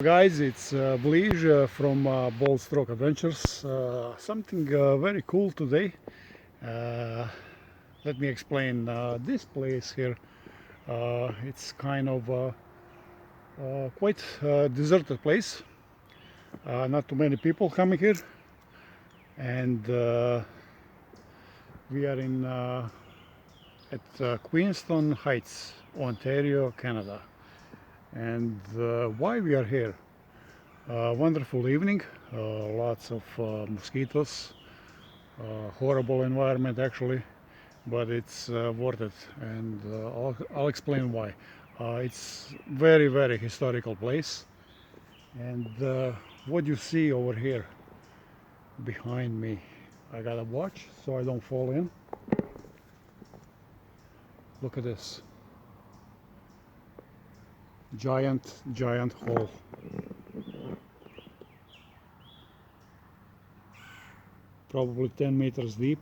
Guys, it's Bliž from Bold Stroke Adventures. Something very cool today. Let me explain. This place here, it's kind of quite a deserted place. Not too many people coming here, and we are in at Queenston Heights, Ontario, Canada. And why we are here? Wonderful evening, lots of mosquitoes, horrible environment actually, but it's worth it, and I'll explain why. It's very historical place, and what you see over here behind me, I got a watch so I don't fall in. Look at this. Giant hole. Probably 10 meters deep,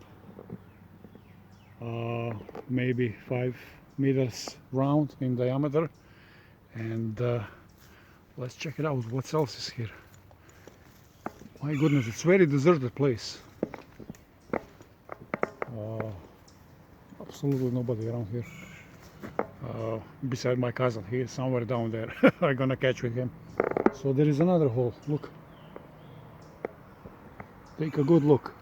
maybe 5 meters round in diameter, and let's check it out. What else is here? My goodness, it's very deserted place. Absolutely nobody around here. Beside my cousin, he is somewhere down there. I'm gonna catch with him. So there is another hole. Look, take a good look.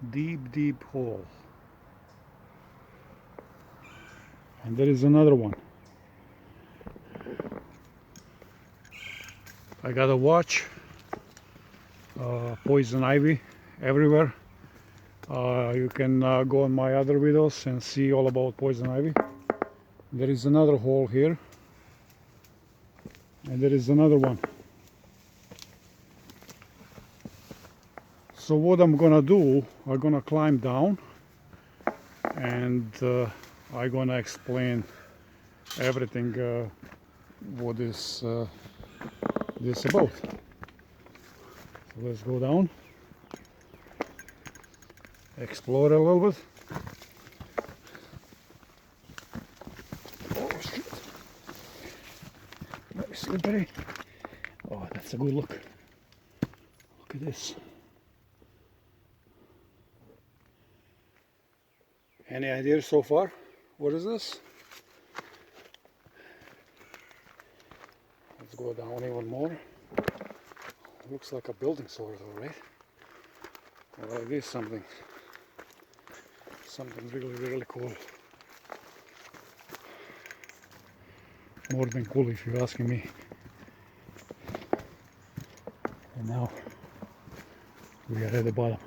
Deep hole. And there is another one. I got a watch. Poison ivy everywhere. You can go on my other videos and see all about poison ivy. There is another hole here, and there is another one. So what I'm gonna do, I'm gonna climb down, and I'm gonna explain everything what is this about. So let's go down. Explore a little bit. Oh shit! Very slippery. Oh, that's a good look. Look at this. Any ideas so far? What is this? Let's go down even more. Looks like a building sort of, right? Or it is something really cool. More than cool if you're asking me. And now we are at the bottom.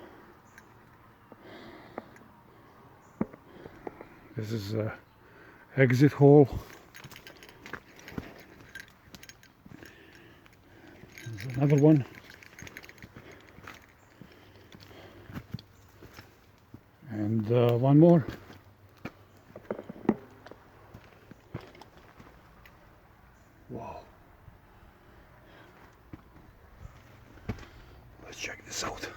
This is an exit hole. There's another one. And one more. Wow. Let's check this out.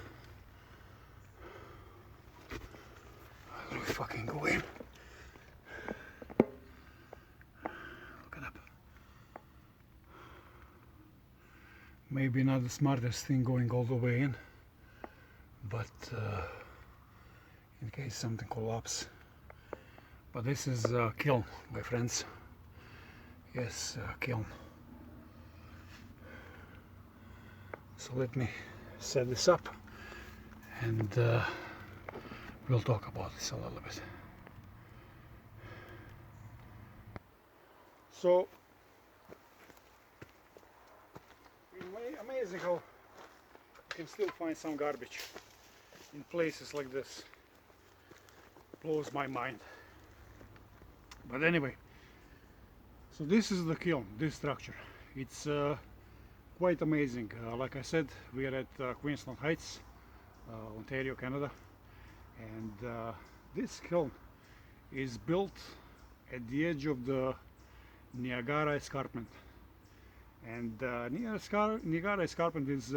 How do we fucking go in? Look it up. Maybe not the smartest thing going all the way in, but in case something collapses. But this is a kiln, my friends. Yes, kiln. So let me set this up, and we'll talk about this a little bit. So amazing how you can still find some garbage in places like this. Blows my mind. But anyway, so this is the kiln, this structure. It's quite amazing. Like I said, we are at Queenston Heights, Ontario, Canada, and this kiln is built at the edge of the Niagara Escarpment. And Niagara Escarpment is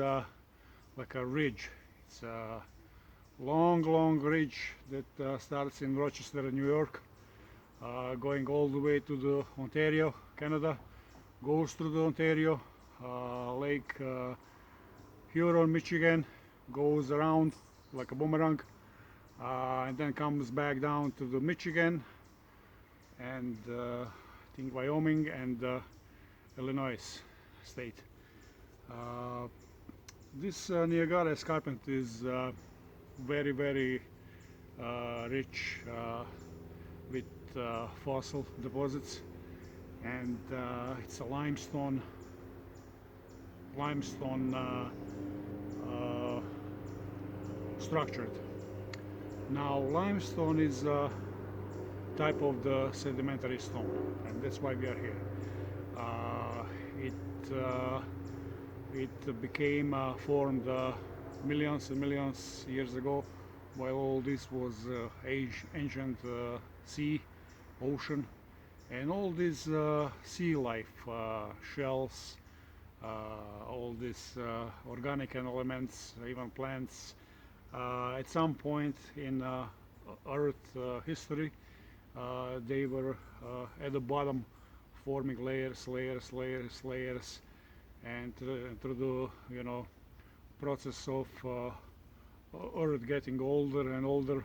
like a ridge. It's a long ridge that starts in Rochester, New York, going all the way to the Ontario, Canada, goes through the Ontario, Lake Huron, Michigan, goes around like a boomerang, and then comes back down to the Michigan and I think Wyoming and Illinois state. This Niagara escarpment is very, very rich with fossil deposits, and it's a limestone structured. Now limestone is a type of the sedimentary stone, and that's why we are here. It became formed millions and millions years ago, while all this was ancient sea, ocean, and all this sea life, shells, all these organic elements, even plants, at some point in Earth history, they were at the bottom, forming layers, and through the process of Earth getting older and older,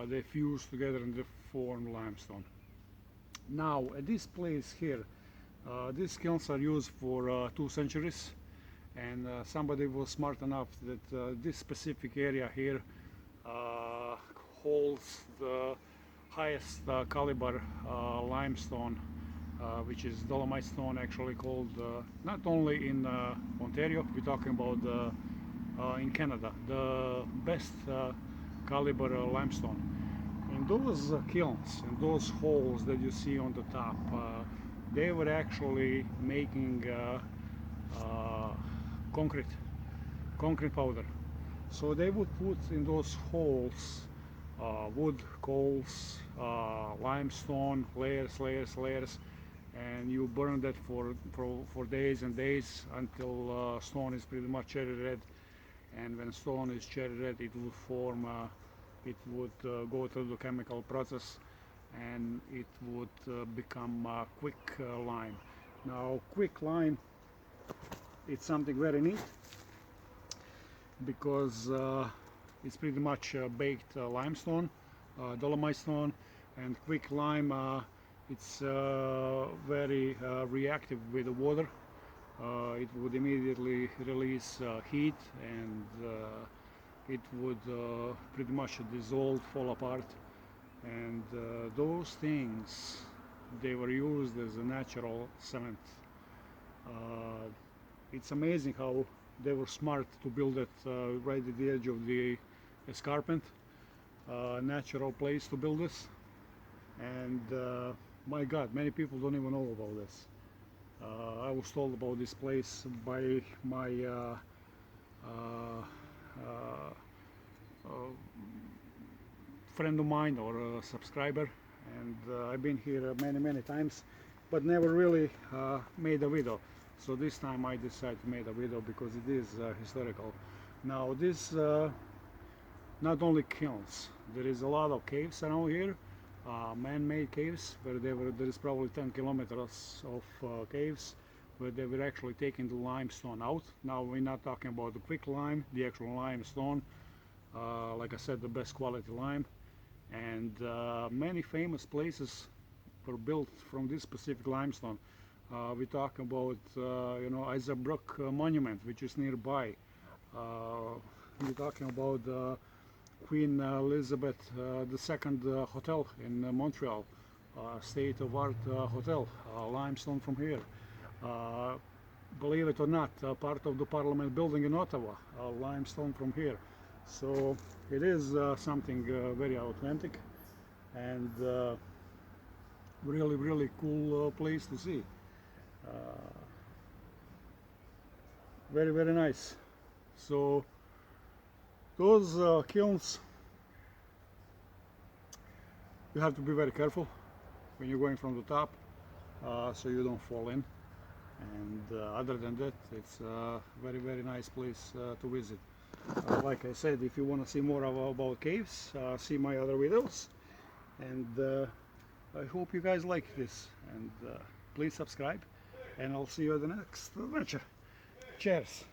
they fused together and they formed limestone. Now at this place here, these kilns are used for 2 centuries, and somebody was smart enough that this specific area here holds the highest caliber limestone, which is dolomite stone, actually called not only in Ontario, we're talking about in Canada, the best caliber limestone. In those kilns, in those holes that you see on the top, they were actually making concrete powder. So they would put in those holes wood, coals, limestone, layers, and you burn that for days and days until stone is pretty much cherry red. And when stone is cherry red, it would form, it would go through the chemical process, and it would become quick lime. Now quick lime, it's something very neat, because it's pretty much baked limestone, dolomite stone, and quick lime, it's very reactive with the water. It would immediately release heat, and it would pretty much dissolve, fall apart, and those things, they were used as a natural cement. It's amazing how they were smart to build it right at the edge of the escarpment, natural place to build this. And my God, many people don't even know about this. I was told about this place by my friend of mine, or a subscriber, and I've been here many times, but never really made a video. So this time I decided to make a video because it is historical. Now this not only kilns, there is a lot of caves around here, man-made caves, where there is probably 10 kilometers of caves where they were actually taking the limestone out. Now we're not talking about the quick lime, the actual limestone, like I said, the best quality lime. And many famous places were built from this specific limestone. We talk about Isac Brock monument, which is nearby. We're talking about Queen Elizabeth II hotel in Montreal, state-of-art hotel, limestone from here. Believe it or not, part of the Parliament building in Ottawa, limestone from here. So it is something very authentic, and really cool place to see. Very nice. So those kilns, you have to be very careful when you're going from the top, so you don't fall in. And other than that, it's a very nice place to visit. Like I said, if you want to see more about caves, see my other videos, and I hope you guys like this, and please subscribe and I'll see you at the next adventure. Cheers.